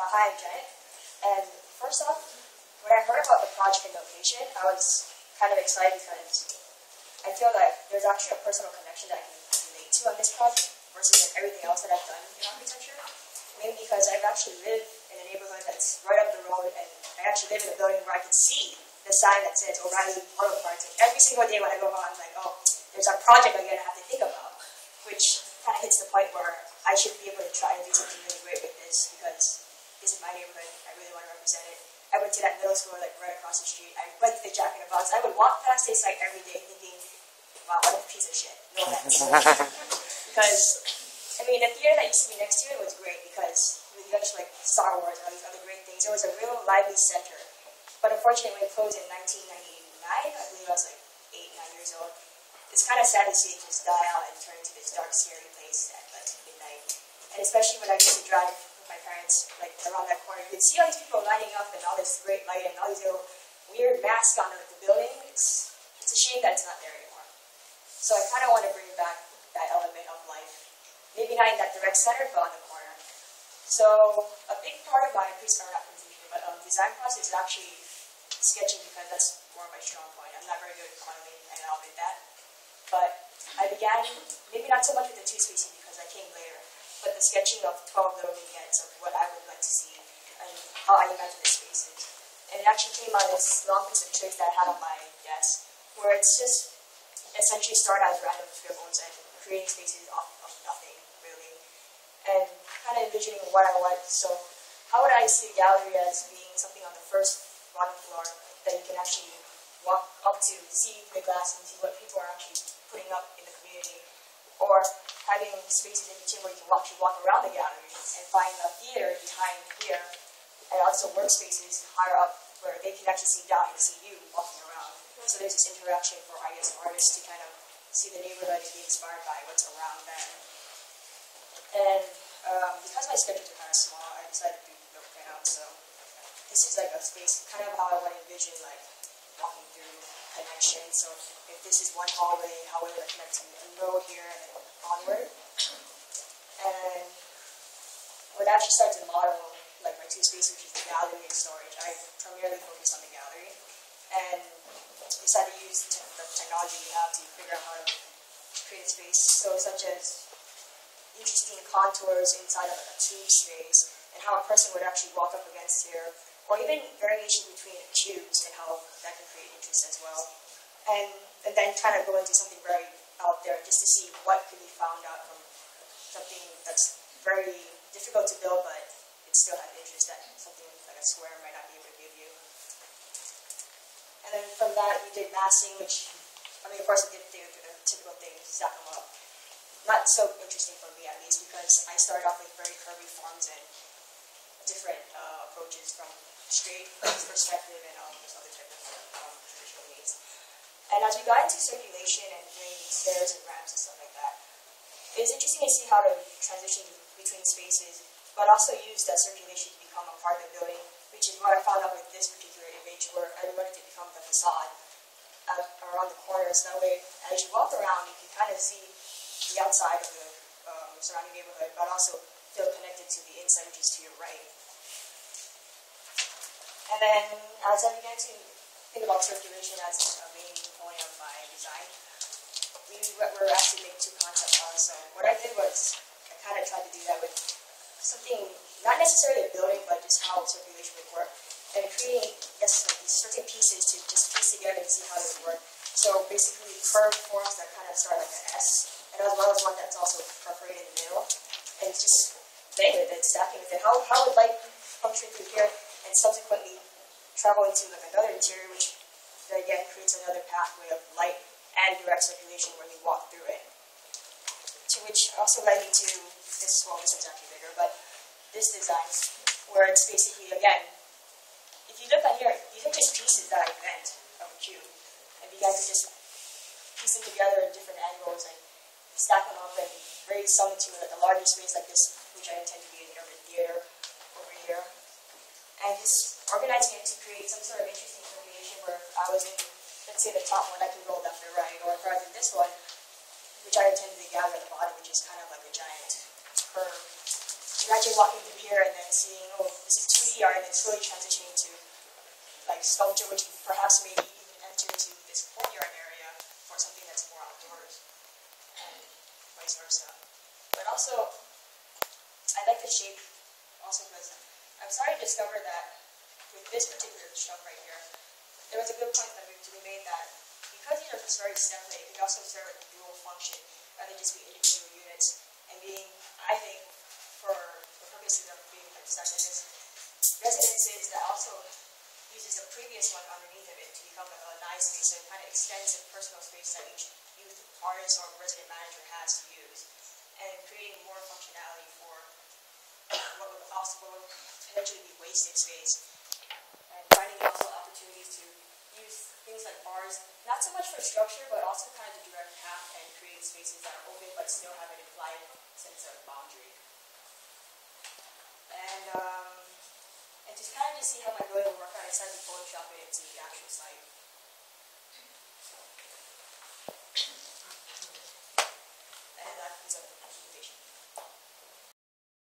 Hi, I'm Janet. And first off, when I heard about the project and location, I was kind of excited because I feel that there's actually a personal connection that I can relate to on this project versus everything else that I've done in architecture. Maybe because I've actually lived in a neighborhood that's right up the road, and I actually live in a building where I can see the sign that says O'Reilly Auto Parts. And every single day when I go home, I'm like, oh, there's a project again I have to think about, which kind of hits the point where I should be able to try and do something really great with this because this is my neighborhood. I really want to represent it. I went to that middle school like right across the street. I went to the Jack in the Box. I would walk past this like every day thinking, wow, what a piece of shit. No offense. Because, I mean, the theater that used to be next to it was great because you got like Star Wars and all these other great things. It was a real lively center. But unfortunately, when it closed in 1999, I believe I was like 8, 9 years old, it's kind of sad to see it just die out and turn into this dark, scary place at like midnight. And especially when I used to drive with my parents, like around that corner, you could see all these people lining up and all this great light and all these little weird masks on the building. It's a shame that it's not there anymore. So I kind of want to bring back that element of life. Maybe not in that direct center, but on the corner. So a big part of my design process is actually sketching because that's more of my strong point. I'm not very good at modeling, and I'll admit that. But I began, maybe not so much with the two spacing because I came later, but the sketching of 12 little vignettes of what I would like to see and how I imagine the spaces. And it actually came out of this long piece of tricks that I had on my desk, where it's just essentially start out as random scribbles and creating spaces off of nothing, really. And kind of envisioning what I want. So how would I see a gallery as being something on the first bottom floor that you can actually walk up to, see the glass and see what people are actually putting up in the community, or having spaces in between where you can actually walk around the gallery and find a theater behind here, and also workspaces higher up where they can actually see down and see you walking around. So there's this interaction for, I guess, artists to kind of see the neighborhood and be inspired by what's around them. And because my sketches are kind of small, I decided to do no printouts. So this is like a space, kind of how I want to envision like walking through connection. So if this is one hallway, how would it connect to a row here and then onward? And when I actually started to model like my two spaces, which is the gallery and storage, I primarily focused on the gallery and decided to use the technology we have to figure out how to create a space. So such as interesting contours inside of like a tube space and how a person would actually walk up against here, or even variation between cubes and how that can create interest as well. And then kind of go into something very out there just to see what can be found out from something that's very difficult to build, but it still has interest that something like a square might not be able to give you. And then from that, we did massing, which, I mean, of course, we did the typical thing, stack them up. Not so interesting for me, at least, because I started off with very curvy forms and different approaches from straight perspective and all those other types of traditional means. And as we got into circulation and doing stairs and ramps and stuff like that, it was interesting to see how to transition between spaces, but also use that circulation to become a part of the building, which is what I found out with this particular image, where I wanted to become the facade around the corners. That way, as you walk around, you can kind of see the outside of the surrounding neighborhood, but also feel connected to the inside, which is to your right. And then, as I began to think about circulation as a main component of my design, we were asked to make 2 concept files. So what I did was, I kind of tried to do that with something, not necessarily a building, but just how circulation would work, and creating, yes, like these certain pieces to just piece together and see how they would work. So basically, curved forms that kind of start like an S, and as well as one that's also perforated in the middle, and just playing with it, stacking with it. How would light function through here, and subsequently travel into like another interior, which again creates another pathway of light and direct circulation when you walk through it. To which also led me to this, well, this is actually bigger, but this design, where it's basically, again, if you look at here, these are just pieces that I bent from a cube, and began to just piece them together in different angles and stack them up and raise some into a larger space like this, which I intend to be an urban theater over here. And just organizing it to create some sort of interesting circulation where I was in, let's say, the top one, I can go left or right, or if I was in this one, which I intended to gather at the bottom, which is kind of like a giant curve. imagine walking through here and then seeing, oh, this is 2D art, and then slowly transitioning to like sculpture, which perhaps maybe even enter into this courtyard area for something that's more outdoors, and vice versa. But also, I like the shape also because I'm starting to discover that with this particular shelf right here, there was a good point that to be made that because these are very separate, it can also serve a dual function rather than just be individual units. And being, I think, for the purposes of being like such as residences that also uses the previous one underneath of it to become a nice space, so it kind of extends the personal space that each youth artist or resident manager has to use, and creating more functionality for what would also potentially be wasted space, and finding also opportunities to use things like bars, not so much for structure, but also kind of to direct path and create spaces that are open but still have an implied sense of boundary. And just kind of see how my going will work out, I decided to Photoshop it into the actual site.